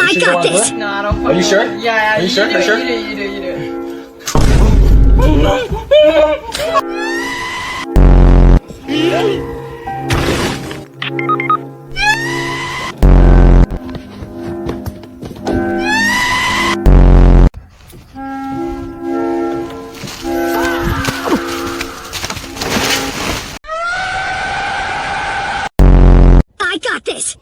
I got this. No, I don't. Are you sure? Yeah. Are you sure? Are you sure? You do. I got this.